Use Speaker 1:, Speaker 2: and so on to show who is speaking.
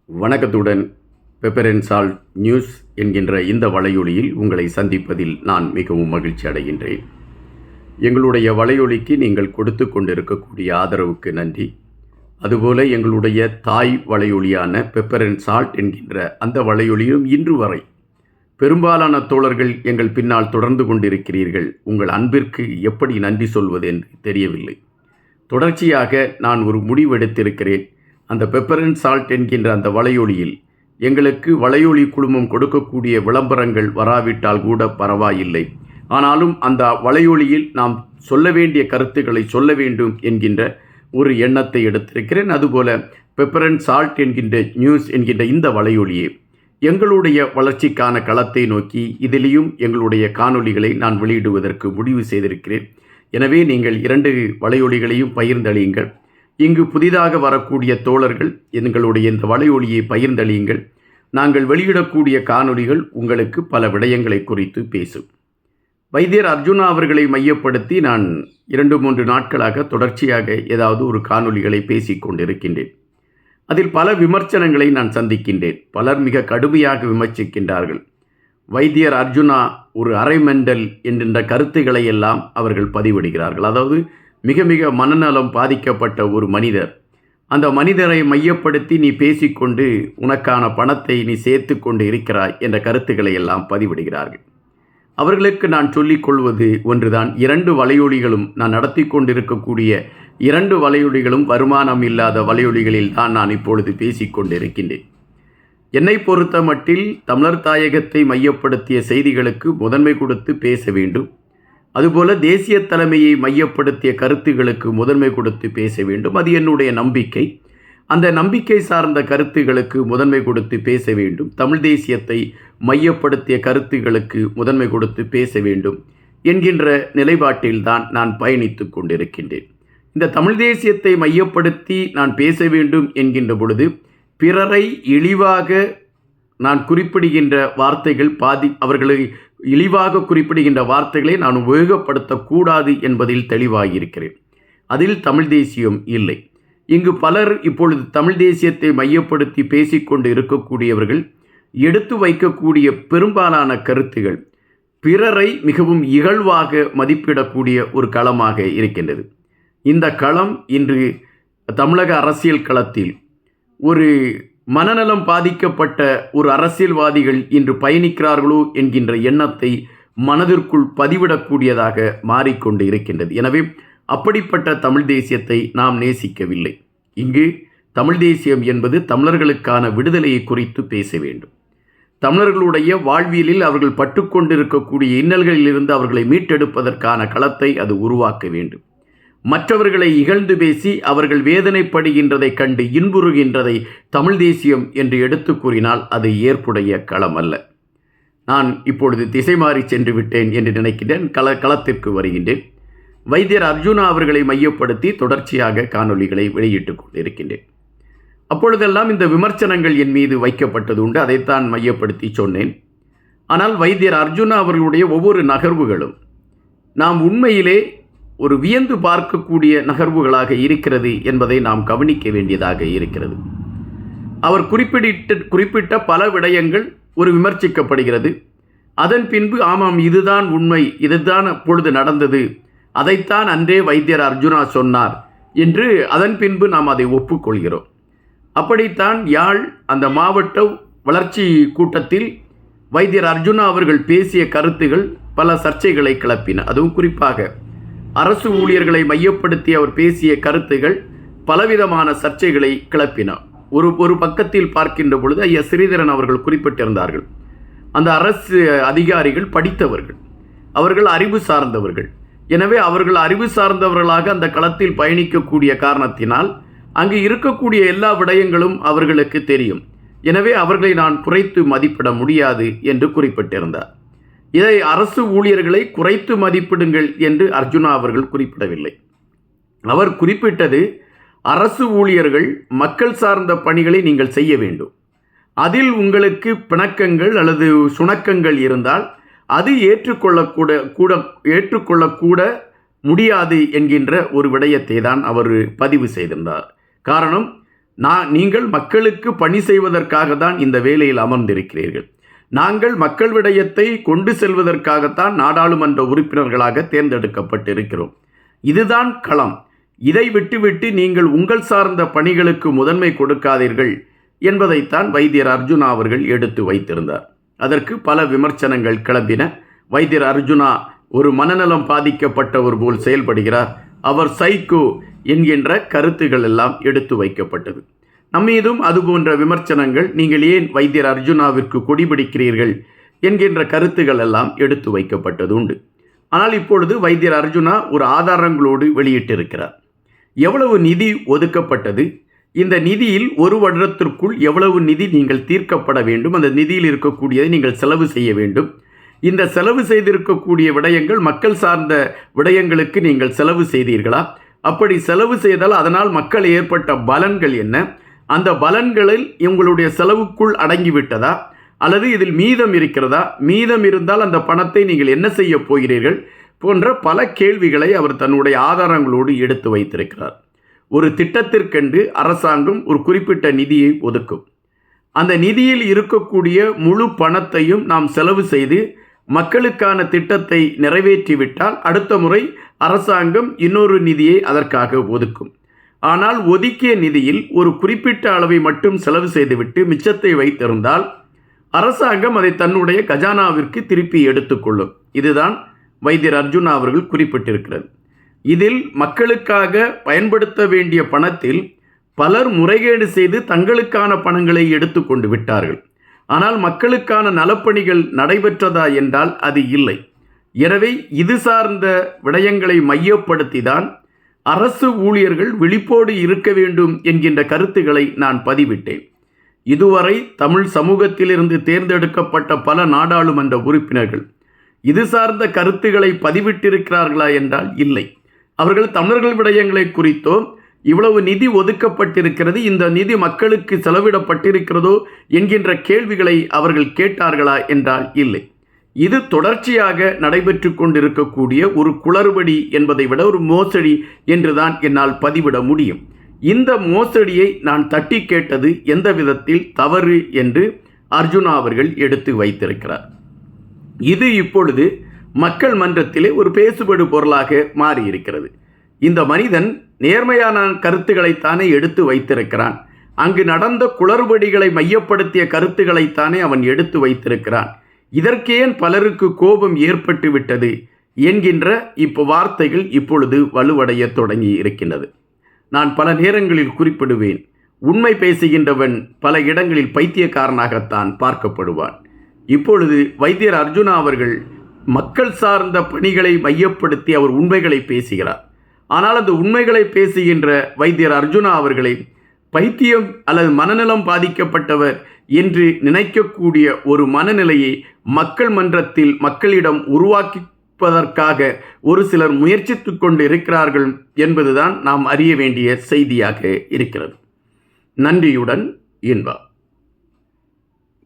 Speaker 1: வணக்கத்துடன் pepper and salt news என்கின்ற இந்த வலையொலியில் உங்களை சந்திப்பதில் நான் மிகவும் மகிழ்ச்சி அடைகின்றேன். எங்களுடைய வலையொலிக்கு நீங்கள் கொடுத்து கொண்டிருக்கக்கூடிய ஆதரவுக்கு நன்றி. அதுபோல எங்களுடைய தாய் வலையொலியான பெப்பர் அண்ட் சால்ட் என்கின்ற அந்த வலையொலியும் இன்று வரை பெரும்பாலான தோழர்கள் எங்கள் பின்னால் தொடர்ந்து கொண்டிருக்கிறீர்கள். உங்கள் அன்பிற்கு எப்படி நன்றி சொல்வது என்று தெரியவில்லை. தொடர்ச்சியாக நான் ஒரு முடிவெடுத்திருக்கிறேன். அந்த பெப்பர் அண்ட் சால்ட் என்கின்ற அந்த வலையொலியில் எங்களுக்கு வலையொலி குழுமம் கொடுக்கக்கூடிய விளம்பரங்கள் வராவிட்டால் கூட பரவாயில்லை. ஆனாலும் அந்த வலையொலியில் நாம் சொல்ல வேண்டிய கருத்துக்களை சொல்ல வேண்டும் என்கின்ற ஒரு எண்ணத்தை எடுத்திருக்கிறேன். அதுபோல பெப்பர் அண்ட் சால்ட் என்கின்ற நியூஸ் என்கின்ற இந்த வலையொலியை எங்களுடைய வளர்ச்சிக்கான களத்தை நோக்கி இதிலேயும் எங்களுடைய காணொளிகளை நான் வெளியிடுவதற்கு முடிவு செய்திருக்கிறேன். எனவே நீங்கள் 2 வலையொலிகளையும் பகிர்ந்தளியுங்கள். இங்கு புதிதாக வரக்கூடிய தோழர்கள் எங்களுடைய இந்த வலையொலியை பகிர்ந்தளியுங்கள். நாங்கள் வெளியிடக்கூடிய காணொளிகள் உங்களுக்கு பல விடயங்களை குறித்து பேசும். வைத்தியர் அர்ஜுனா அவர்களை மையப்படுத்தி நான் 2-3 நாட்களாக தொடர்ச்சியாக ஏதாவது ஒரு காணொளிகளை பேசிக் கொண்டிருக்கின்றேன். அதில் பல விமர்சனங்களை நான் சந்திக்கின்றேன். பலர் மிக கடுமையாக விமர்சிக்கின்றார்கள். வைத்தியர் அர்ஜுனா ஒரு அரைமெண்டல் என்கின்ற கருத்துக்களை எல்லாம் அவர்கள் பதிவிடுகிறார்கள். அதாவது மிக மிக மனநலம் பாதிக்கப்பட்ட ஒரு மனிதர். அந்த மனிதரை மையப்படுத்தி நீ பேசிக்கொண்டு உனக்கான பணத்தை நீ சேர்த்து கொண்டு இருக்கிறாய் என்ற கருத்துக்களை எல்லாம் பதிவிடுகிறார்கள். அவர்களுக்கு நான் சொல்லிக் கொள்வது ஒன்றுதான். 2 வலையொலிகளும் நான் நடத்தி கொண்டிருக்கக்கூடிய 2 வலையொலிகளும் வருமானம் இல்லாத வலையொலிகளில் தான் நான் இப்பொழுது பேசிக்கொண்டிருக்கின்றேன். என்னை பொறுத்த மட்டில் தமிழர் தாயகத்தை மையப்படுத்திய செய்திகளுக்கு முதன்மை கொடுத்து பேச வேண்டும். அதுபோல தேசிய தலைமையை மையப்படுத்திய கருத்துகளுக்கு முதன்மை கொடுத்து பேச வேண்டும். அது என்னுடைய நம்பிக்கை. அந்த நம்பிக்கை சார்ந்த கருத்துகளுக்கு முதன்மை கொடுத்து பேச வேண்டும். தமிழ் தேசியத்தை மையப்படுத்திய கருத்துகளுக்கு முதன்மை கொடுத்து பேச வேண்டும் என்கின்ற நிலைப்பாட்டில்தான் நான் பயணித்து கொண்டிருக்கின்றேன். இந்த தமிழ் தேசியத்தை மையப்படுத்தி நான் பேச வேண்டும் என்கின்ற பொழுது பிறரை இழிவாக நான் குறிப்பிடுகின்ற வார்த்தைகள் அவர்களை இழிவாக குறிப்பிடுகின்ற வார்த்தைகளை நான் உபயோகப்படுத்தக்கூடாது என்பதில் தெளிவாகியிருக்கிறேன். அதில் தமிழ் தேசியம் இல்லை. இங்கு பலர் இப்பொழுது தமிழ் தேசியத்தை மையப்படுத்தி பேசிக்கொண்டு இருக்கக்கூடியவர்கள் எடுத்து வைக்கக்கூடிய பெரும்பாலான கருத்துகள் பிறரை மிகவும் இகழ்வாக மதிப்பிடக்கூடிய ஒரு களமாக இருக்கின்றது. இந்த களம் இன்று தமிழக அரசியல் களத்தில் ஒரு மனநலம் பாதிக்கப்பட்ட ஒரு அரசியல்வாதிகள் இன்று பயணிக்கிறார்களோ என்கின்ற எண்ணத்தை மனதிற்குள் பதிவிடக்கூடியதாக மாறிக்கொண்டு இருக்கின்றது. எனவே அப்படிப்பட்ட தமிழ் தேசியத்தை நாம் நேசிக்கவில்லை. இங்கு தமிழ் தேசியம் என்பது தமிழர்களுக்கான விடுதலையை குறித்து பேச வேண்டும். தமிழர்களுடைய வாழ்வியலில் அவர்கள் பட்டுக்கொண்டிருக்கக்கூடிய இன்னல்களிலிருந்து அவர்களை மீட்டெடுப்பதற்கான களத்தை அது உருவாக்க வேண்டும். மற்றவர்களை இகழ்ந்து பேசி அவர்கள் வேதனைப்படுகின்றதை கண்டு இன்புறுகின்றதை தமிழ் தேசியம் என்று எடுத்து கூறினால் அது ஏற்புடைய களம் அல்ல. நான் இப்பொழுது திசை மாறி சென்று விட்டேன் என்று நினைக்கின்றேன். களத்திற்கு வருகின்றேன். வைத்தியர் அர்ஜுனா அவர்களை மையப்படுத்தி தொடர்ச்சியாக காணொளிகளை வெளியிட்டு கொண்டிருக்கின்றேன். அப்பொழுதெல்லாம் இந்த விமர்சனங்கள் என் மீது வைக்கப்பட்டது உண்டு. அதைத்தான் மையப்படுத்தி சொன்னேன். ஆனால் வைத்தியர் அர்ஜுனா அவர்களுடைய ஒவ்வொரு நகர்வுகளும் நாம் உண்மையிலே ஒரு வியந்து பார்க்கக்கூடிய நகர்வுகளாக இருக்கிறது என்பதை நாம் கவனிக்க வேண்டியதாக இருக்கிறது. அவர் குறிப்பிட்ட பல விடயங்கள் ஒரு விமர்சிக்கப்படுகிறது. அதன் பின்பு ஆமாம் இதுதான் உண்மை, இதுதான் அப்பொழுது நடந்தது, அதைத்தான் அன்றே வைத்தியர் அர்ஜுனா சொன்னார் என்று அதன் பின்பு நாம் அதை ஒப்புக்கொள்கிறோம். அப்படித்தான் யாழ் அந்த மாவட்ட வளர்ச்சி கூட்டத்தில் வைத்தியர் அர்ஜுனா அவர்கள் பேசிய கருத்துகள் பல சர்ச்சைகளை கிளப்பின. அதுவும் குறிப்பாக அரசு ஊழியர்களை மையப்படுத்தி அவர் பேசிய கருத்துகள் பலவிதமான சர்ச்சைகளை கிளப்பின. ஒரு பக்கத்தில் பார்க்கின்ற பொழுது ஐயா ஸ்ரீதரன் அவர்கள் குறிப்பிட்டிருந்தார்கள். அந்த அரசு அதிகாரிகள் படித்தவர்கள், அவர்கள் அறிவு சார்ந்தவர்கள். எனவே அவர்கள் அறிவு சார்ந்தவர்களாக அந்த களத்தில் பயணிக்கக்கூடிய காரணத்தினால் அங்கு இருக்கக்கூடிய எல்லா விடயங்களும் அவர்களுக்கு தெரியும். எனவே அவர்களை நான் குறைத்து மதிப்பிட முடியாது என்று குறிப்பிட்டிருந்தார். இதை அரசு ஊழியர்களை குறைத்து மதிப்பிடுங்கள் என்று அர்ஜுனா அவர்கள் குறிப்பிடவில்லை. அவர் குறிப்பிட்டது அரசு ஊழியர்கள் மக்கள் சார்ந்த பணிகளை நீங்கள் செய்ய வேண்டும். அதில் உங்களுக்கு பிணக்கங்கள் அல்லது சுணக்கங்கள் இருந்தால் அது ஏற்றுக்கொள்ளக்கூட முடியாது என்கின்ற ஒரு விடயத்தை தான் அவர் பதிவு செய்திருந்தார். காரணம், நீங்கள் மக்களுக்கு பணி செய்வதற்காக தான் இந்த வேலையில் அமர்ந்திருக்கிறீர்கள். நாங்கள் மக்கள் விடயத்தை கொண்டு செல்வதற்காகத்தான் நாடாளுமன்ற உறுப்பினர்களாக தேர்ந்தெடுக்கப்பட்டிருக்கிறோம். இதுதான் களம். இதை விட்டுவிட்டு நீங்கள் உங்கள் சார்ந்த பணிகளுக்கு முதன்மை கொடுக்காதீர்கள் என்பதைத்தான் வைத்தியர் அர்ஜுனா அவர்கள் எடுத்து வைத்திருந்தார். அதற்கு பல விமர்சனங்கள் கிளம்பின. வைத்தியர் அர்ஜுனா ஒரு மனநலம் பாதிக்கப்பட்டவர் போல் செயல்படுகிறார், அவர் சைக்கோ என்கின்ற கருத்துகள் எல்லாம் எடுத்து வைக்கப்பட்டது. நம்மீதும் அதுபோன்ற விமர்சனங்கள், நீங்கள் ஏன் வைத்தியர் அர்ஜுனாவிற்கு கொடிபிடிக்கிறீர்கள் என்கின்ற கருத்துகள் எல்லாம் எடுத்து வைக்கப்பட்டது உண்டு. ஆனால் இப்பொழுது வைத்தியர் அர்ஜுனா ஒரு ஆதாரங்களோடு வெளியிட்டிருக்கிறார். எவ்வளவு நிதி ஒதுக்கப்பட்டது, இந்த நிதியில் ஒரு வருடத்திற்குள் எவ்வளவு நிதி நீங்கள் தீர்க்கப்பட வேண்டும், அந்த நிதியில் இருக்கக்கூடியதை நீங்கள் செலவு செய்ய வேண்டும், இந்த செலவு செய்திருக்கக்கூடிய விடயங்கள் மக்கள் சார்ந்த விடயங்களுக்கு நீங்கள் செலவு செய்தீர்களா, அப்படி செலவு செய்தால் அதனால் மக்கள் ஏற்பட்ட பலன்கள் என்ன, அந்த பலன்களில் உங்களுடைய செலவுக்குள் அடங்கிவிட்டதா, அல்லது இதில் மீதம் இருக்கிறதா, மீதம் இருந்தால் அந்த பணத்தை நீங்கள் என்ன செய்ய போகிறீர்கள் போன்ற பல கேள்விகளை அவர் தன்னுடைய ஆதாரங்களோடு எடுத்து வைத்திருக்கிறார். ஒரு திட்டத்திற்கென்று அரசாங்கம் ஒரு குறிப்பிட்ட நிதியை ஒதுக்கும். அந்த நிதியில் இருக்கக்கூடிய முழு பணத்தையும் நாம் செலவு செய்து மக்களுக்கான திட்டத்தை நிறைவேற்றிவிட்டால் அடுத்த முறை அரசாங்கம் இன்னொரு நிதியை அதற்காக ஒதுக்கும். ஆனால் ஒதுக்கிய நிதியில் ஒரு குறிப்பிட்ட அளவை மட்டும் செலவு செய்துவிட்டு மிச்சத்தை வைத்திருந்தால் அரசாங்கம் அதை தன்னுடைய கஜானாவிற்கு திருப்பி எடுத்துக்கொள்ளும். இதுதான் வைத்தியர் அர்ஜுனா அவர்கள் குறிப்பிட்டிருக்கிறது. இதில் மக்களுக்காக பயன்படுத்த வேண்டிய பணத்தில் பலர் முறைகேடு செய்து தங்களுக்கான பணங்களை எடுத்துக்கொண்டு விட்டார்கள். ஆனால் மக்களுக்கான நலப்பணிகள் நடைபெற்றதா என்றால் அது இல்லை. எனவே இது சார்ந்த விடயங்களை மையப்படுத்தி தான் அரசு ஊழியர்கள் விழிப்போடு இருக்க வேண்டும் என்கின்ற கருத்துக்களை நான் பதிவிட்டேன். இதுவரை தமிழ் சமூகத்திலிருந்து தேர்ந்தெடுக்கப்பட்ட பல நாடாளுமன்ற உறுப்பினர்கள் இது சார்ந்த கருத்துக்களை பதிவிட்டிருக்கிறார்களா என்றால் இல்லை. அவர்கள் தமிழர்கள் விடயங்களை குறித்தோ இவ்வளவு நிதி ஒதுக்கப்பட்டிருக்கிறது, இந்த நிதி மக்களுக்கு செலவிடப்பட்டிருக்கிறதோ என்கின்ற கேள்விகளை அவர்கள் கேட்டார்களா என்றால் இல்லை. இது தொடர்ச்சியாக நடைபெற்று கொண்டிருக்கக்கூடிய ஒரு குளறுபடி என்பதை விட ஒரு மோசடி என்றுதான் என்னால் பதிவிட முடியும். இந்த மோசடியை நான் தட்டி கேட்டது எந்த விதத்தில் தவறு என்று அர்ஜுனா அவர்கள் எடுத்து வைத்திருக்கிறார். இது இப்பொழுது மக்கள் மன்றத்திலே ஒரு பேசுபடு பொருளாக மாறியிருக்கிறது. இந்த மனிதன் நேர்மையான கருத்துக்களைத்தானே எடுத்து வைத்திருக்கிறான், அங்கு நடந்த குளறுபடிகளை மையப்படுத்திய கருத்துக்களைத்தானே அவன் எடுத்து வைத்திருக்கிறான், இதற்கேன் பலருக்கு கோபம் ஏற்பட்டு விட்டது என்கின்ற வார்த்தைகள் இப்பொழுது வலுவடைய தொடங்கி இருக்கின்றது. நான் பல நேரங்களில் குறிப்பிடுவேன், உண்மை பேசுகின்றவன் பல இடங்களில் பைத்தியக்காரனாகத்தான் பார்க்கப்படுவான். இப்பொழுது வைத்தியர் அர்ஜுனா அவர்கள் மக்கள் சார்ந்த பணிகளை மையப்படுத்தி அவர் உண்மைகளை பேசுகிறார். ஆனால் அந்த உண்மைகளை பேசுகின்ற வைத்தியர் அர்ஜுனா அவர்களை பைத்தியம் அல்லது மனநலம் பாதிக்கப்பட்டவர் என்று நினைக்கக்கூடிய ஒரு மனநிலையை மக்கள் மன்றத்தில் மக்களிடம் உருவாக்கிப்பதற்காக ஒரு சிலர் முயற்சித்து கொண்டு இருக்கிறார்கள் என்பதுதான் நாம் அறிய வேண்டிய செய்தியாக இருக்கிறது. நன்றியுடன் இன்பா.